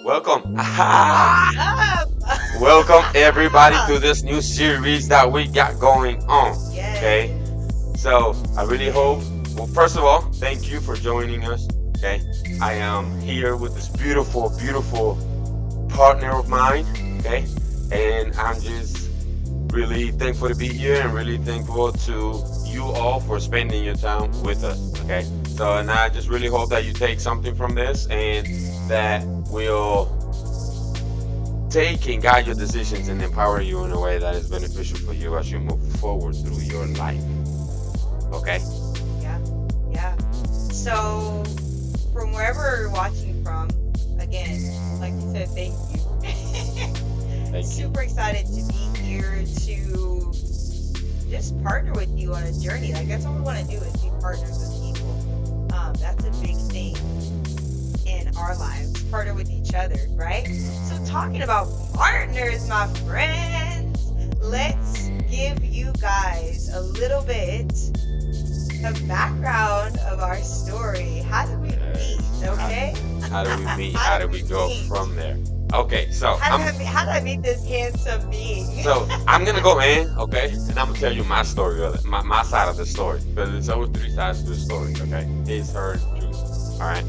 Welcome. Up. Welcome everybody to this new series that we got going on. Yes. Okay. So I really hope. Well, first of all, thank you for joining us. Okay. I am here with this beautiful, beautiful partner of mine. Okay. And I'm just really thankful to be here and really thankful to you all for spending your time with us. Okay. So, and I just really hope that you take something from this and that will take and guide your decisions and empower you in a way that is beneficial for you as you move forward through your life. Okay? Yeah. Yeah. So, from wherever you're watching from, again, like you said, thank you. Thank you. Super excited to be here to just partner with you on a journey. Like that's all we want to do is be partners with people. That's a big thing in our lives. Partner with each other, right? So talking about partners, my friends, let's give you guys a little bit of background of our story. How did we meet? Okay. How do we meet? How do we go from there? Okay, so How did I meet this handsome being? So I'm gonna go in, okay, and I'm gonna tell you my story of it, my side of the story, because there's always three sides to the story, okay? His, her, and the truth. All right.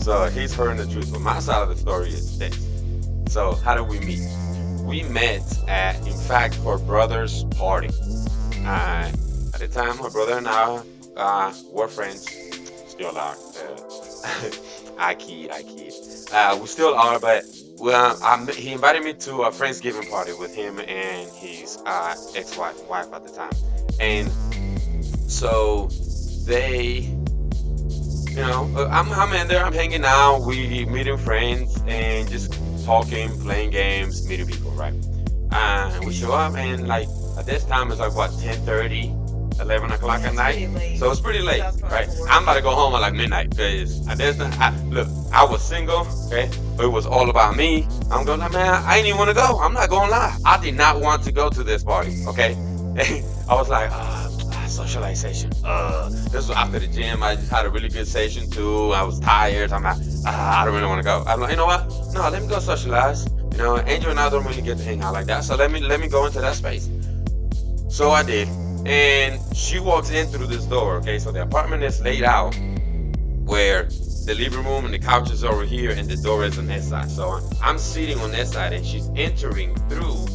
So he's her and the truth, but my side of the story is this. So how did we meet? We met at, in fact, her brother's party. At the time, her brother and I were friends, still are. I kid. We still are, but he invited me to a Friendsgiving party with him and his wife at the time. And so they, I'm in there, I'm hanging out, we meeting friends and just talking, playing games, meeting people, right? We show up and like at this time it's like what, 10:30? 11 o'clock at night, so it's pretty late, right? I'm about to go home at like midnight because I was single, okay, but it was all about me. I'm going like, man, I didn't even want to go. I'm not gonna lie, I did not want to go to this party, okay? I was like, socialization. This was after the gym. I just had a really good session too. I was tired. I'm like, I don't really want to go. I'm like, you know what? No, let me go socialize. Angel and I don't really get to hang out like that, so let me go into that space. So I did. And she walks in through this door, okay? So the apartment is laid out where the living room and the couch is over here and the door is on this side. So I'm sitting on this side and she's entering through.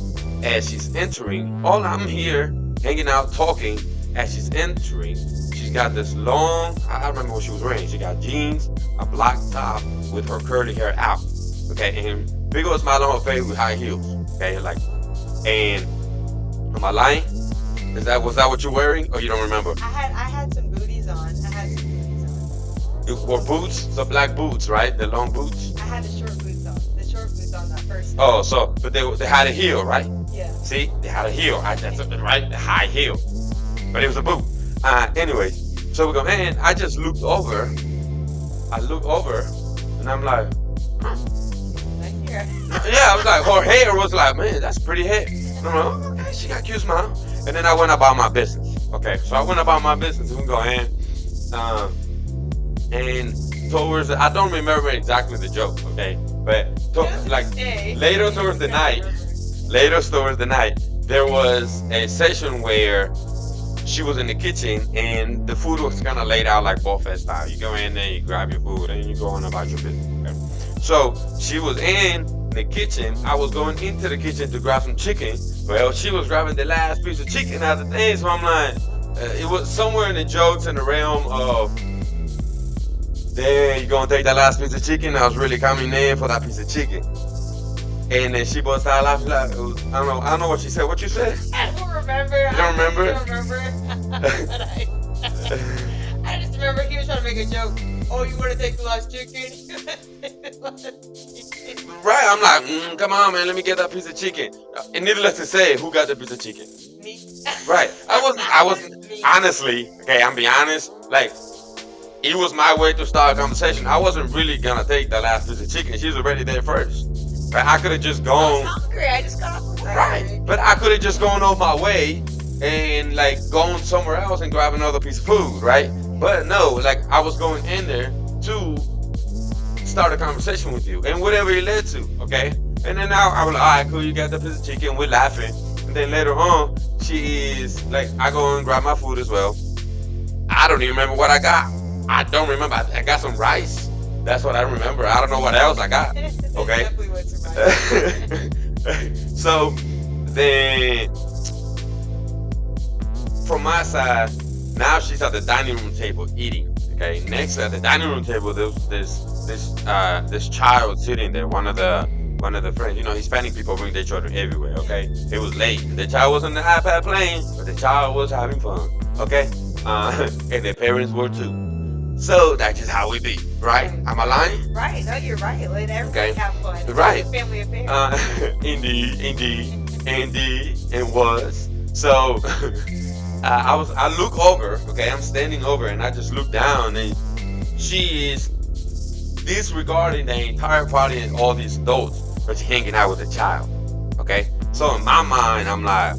As she's entering, all I'm here hanging out talking as she's entering, she's got this long, I don't remember what she was wearing. She got jeans, a black top with her curly hair out, okay? And big old smile on her face with high heels, okay? And am I lying? Was that what you're wearing, or you don't remember? I had some booties on. You wore boots, so black boots, right? The long boots. I had the short boots on. The short boots on that first. Oh, so but they had a heel, right? Yeah. See, they had a heel. That's right, the high heel, but it was a boot. Anyway, so we go, man. I just looked over. And I'm like, Right here. yeah. I was like, her hair was like, man, that's pretty hair. And I'm like, oh, okay, she got cute smile. And then I went about my business. Okay, so I went about my business. We go in, and towards I don't remember exactly the joke. Okay, but later towards the night, there was a session where she was in the kitchen and the food was kind of laid out like buffet style. You go in there, you grab your food, and you go on about your business. Okay? So she was in the kitchen. I was going into the kitchen to grab some chicken. Well, she was grabbing the last piece of chicken out of the thing, so I'm like, it was somewhere in the jokes in the realm of, there, you gonna take that last piece of chicken? I was really coming in for that piece of chicken. And then she burst out laughing like, I don't know what she said. What you said? I don't remember. You don't remember? I don't remember. I just remember he was trying to make a joke. Oh, you want to take the last chicken? Right, I'm like, come on, man, let me get that piece of chicken. And needless to say, who got the piece of chicken? Me. Right. I wasn't, honestly, okay, I'm being honest, like, it was my way to start a conversation. I wasn't really gonna take the last piece of chicken. She was already there first. Right? I could have just gone. I was hungry. I just got off the work. Right. But I could have just gone on my way and like gone somewhere else and grab another piece of food, right? But no, like I was going in there to start a conversation with you, and whatever it led to, okay? And then now I was like, all right, cool, you got the piece of chicken, we're laughing. And then later on, she is like, I go and grab my food as well. I don't even remember what I got. I don't remember. I got some rice. That's what I remember. I don't know what else I got. Okay. Definitely went to rice. So then, from my side, now she's at the dining room table eating. Okay. Next at the dining room table, there's this child sitting there. One of the friends. You know, Hispanic people bring their children everywhere. Okay. It was late. The child was on the iPad playing, but the child was having fun. Okay. And their parents were too. So that's just how we be, right? Am I lying? Right. No, you're right. Let everybody have fun. It's Right. a family affair. Indeed, and was. So I look over, okay, I'm standing over, and I just look down, and she is disregarding the entire party and all these adults, but she's hanging out with a child, okay? So in my mind, I'm like,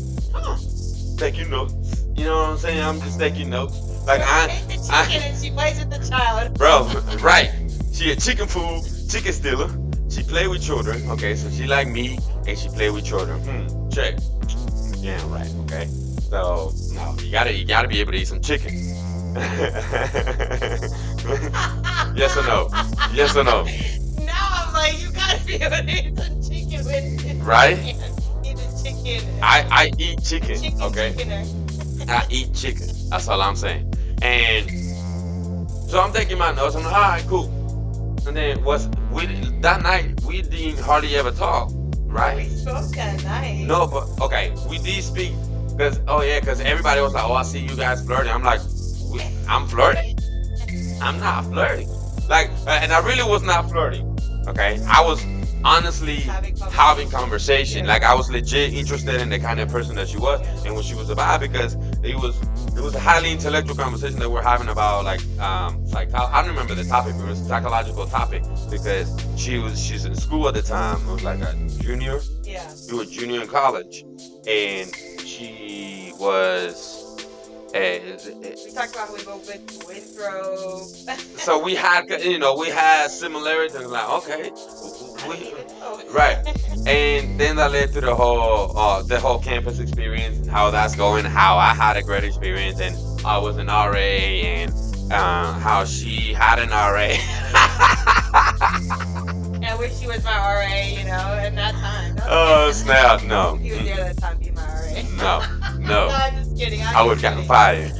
taking notes. You know what I'm saying? I'm just taking notes. Like Take the chicken and she plays with the child. bro, right? She a chicken food, chicken stealer. She play with children, okay? So she like me, and she play with children. Check. Yeah, right. Okay. So no, you gotta be able to eat some chicken. Yes or no? Yes or no? Now I'm like, you gotta be able to eat some chicken with it. Right? Eat the chicken. I eat chicken, Chicken okay? chickener. I eat chicken. That's all I'm saying. And so I'm taking my notes. I'm like, all right, cool. And then that night we didn't hardly ever talk, We right? spoke that night. No, but okay, we did speak because everybody was like, oh, I see you guys flirting. I'm like, I'm flirting. I'm not flirting. Like, and I really was not flirting. Okay, I was honestly having conversation. Like, I was legit interested in the kind of person that she was and what she was about, because it was a highly intellectual conversation that we're having about, like, I don't remember the topic, but it was a psychological topic, because she's in school at the time. It was like a junior. Yeah. She was a junior in college, and she was. We talked about we both went to Winthrop. So we had similarities. Like, okay, right. And then that led to the whole campus experience and how that's going. How I had a great experience, and I was an RA, and how she had an RA. I wish she was my RA, at that time. Oh snap! No. He was there that time, be my RA. No. No, I'm just kidding. I would have gotten fired.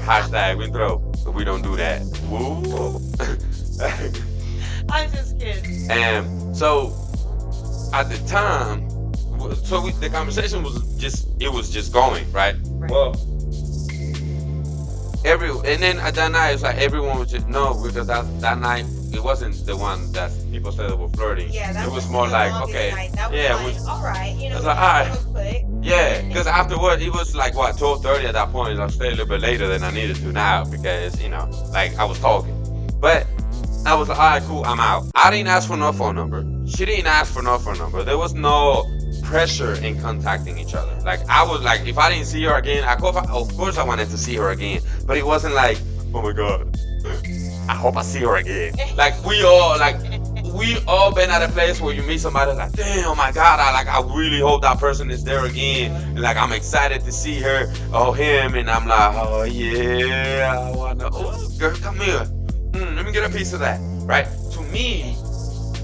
Hashtag Winthrop. But we don't do that. Woo. I'm just kidding. And so at the time, the conversation was just going, right? Well, and then at that night, it's like everyone was just, no, because that night, it wasn't the one that people said they were flirting. Yeah, that it was was more the like, longest okay, night. That was yeah, like, all right, it's like, all right. quick. Yeah, because afterward, it was like, what, 12:30 at that point. I stayed a little bit later than I needed to now, because, like, I was talking. But I was like, all right, cool, I'm out. I didn't ask for no phone number. She didn't ask for no phone number. There was no pressure in contacting each other. Like, I was like, if I didn't see her again, of course I wanted to see her again. But it wasn't like, oh my God, I hope I see her again. Like, we all been at a place where you meet somebody like, damn, oh my God, I really hope that person is there again. And like, I'm excited to see her or him, and I'm like, oh yeah, I wanna, oh girl, come here. Let me get a piece of that, right? To me,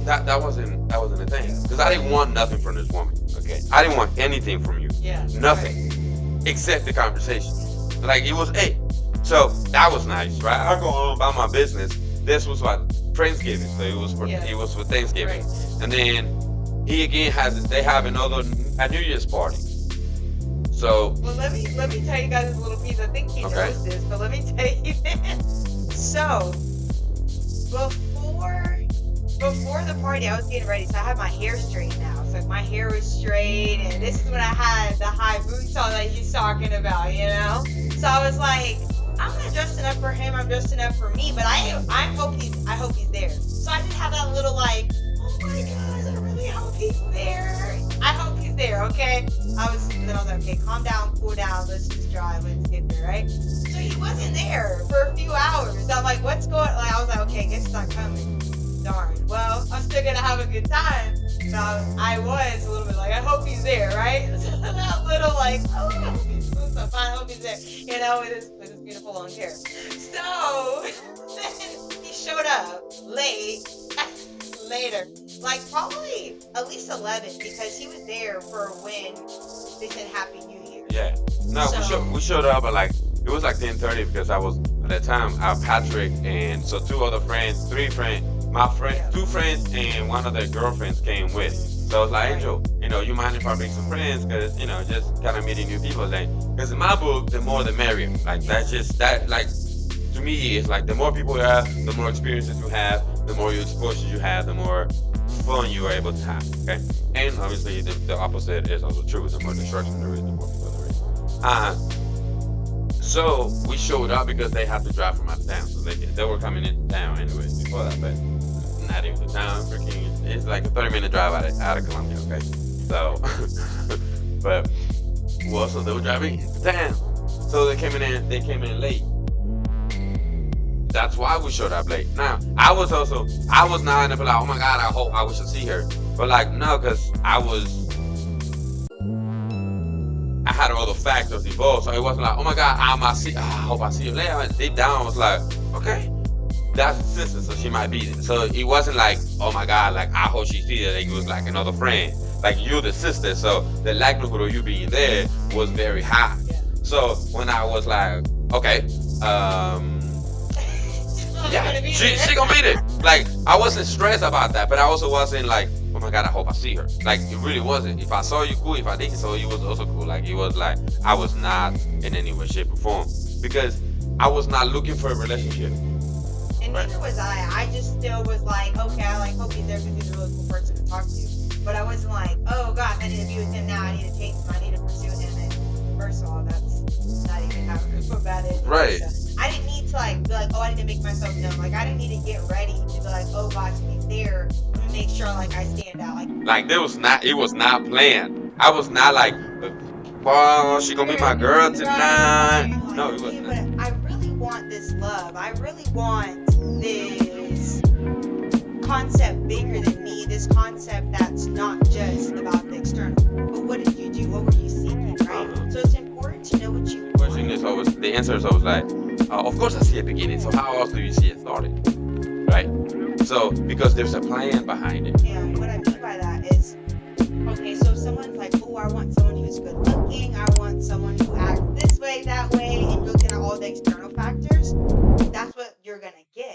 that wasn't a thing, because I didn't want nothing from this woman. Okay, I didn't want anything from you. Yeah. Nothing, except the conversation. Like, it was so that was nice, right? I go on about my business. This was what Friendsgiving, so it was for Thanksgiving, Right. and then they have a New Year's party. So Well, let me tell you guys this little piece. I think he Okay. knows this, but let me tell you this. So before the party, I was getting ready, so I had my hair straightened out. So my hair was straight, and this is when I had the high boots on that he's talking about, So I was like, I'm not dressing up for him, I'm dressing up for me, but I hope he's there. So I didn't have that little like, oh my gosh, I really hope he's there. I hope he's there, okay? I was like, okay, calm down, cool down, let's just drive, let's get there, right? So he wasn't there for a few hours. I'm like, what's going on? Like, I was like, okay, I guess he's not coming. So darn. Well, I'm still gonna have a good time. So I was a little bit like, I hope he's there, right? That little like, oh, I hope he's doing so fine. I hope he's there. You know, with his beautiful long hair. So then he showed up late, later, like probably at least 11 because he was there for when they said Happy New Year. Yeah. No, So we showed up at like it was like 10:30 because I was at that time Patrick and so two other friends, three friends, my friend, yeah, two friends and one of their girlfriends came with. So I was like, right. Angel, you mind if I bring some friends? Because just kind of meeting new people. Because in my book, the more the merrier. Like that's just that. Like to me, it's like the more people you have, the more experiences you have, the more exposure you have, the more fun you are able to have. Okay, and obviously the opposite is also true. The more destruction there is, the more people there is. So we showed up because they had to drive from out of town, so they were coming into town anyways before that, but not even the town. Freaking, it's like a 30-minute drive out of Columbia. Okay, so but well, so they were driving into town, so they came in late. That's why we showed up late. Now, I was not in the like, oh my god, I wish to see her. But like, no, because I had all the factors involved. So it wasn't like, oh my god, I hope I see you later. And deep down, I was like, okay, that's a sister, so she might be there. So it wasn't like, oh my god, like, I hope she see it. Like, it was like another friend. Like, you're the sister, so the likelihood of you being there was very high. Yeah. So when I was like, okay, yeah, she gonna be there. Like I wasn't stressed about that, but I also wasn't like, oh my god, I hope I see her. Like it really wasn't. If I saw you, cool. If I didn't saw you, was also cool. Like it was like I was not in any way, shape, or form because I was not looking for a relationship. And Right. neither was I. I just still was like, okay, I like hope he's there because he's a really cool person to talk to. But I wasn't like, oh gosh, I need to be with him now. I need to chase him. I need to pursue him. And first of all, that's not even how I feel about it. Right. So I didn't need to like be like, oh, I need to make myself known. Like I didn't need to get ready to be like, oh gosh, if he's there, I'm gonna make sure like I stand out. Like It was not planned. I was not like, well, she gonna be my girl tonight. right. No, Like, it was yeah, not. but I really want this love. I really want this concept bigger than me. This concept that's not just about the external. But what did you do? What were you seeking, right? So it's important to know what you Question want. is always the answer is always like, of course I see a beginning. So how else do you see it started, right? So because there's a plan behind it. And what I mean by that is, okay, so if someone's like, oh, I want someone who's good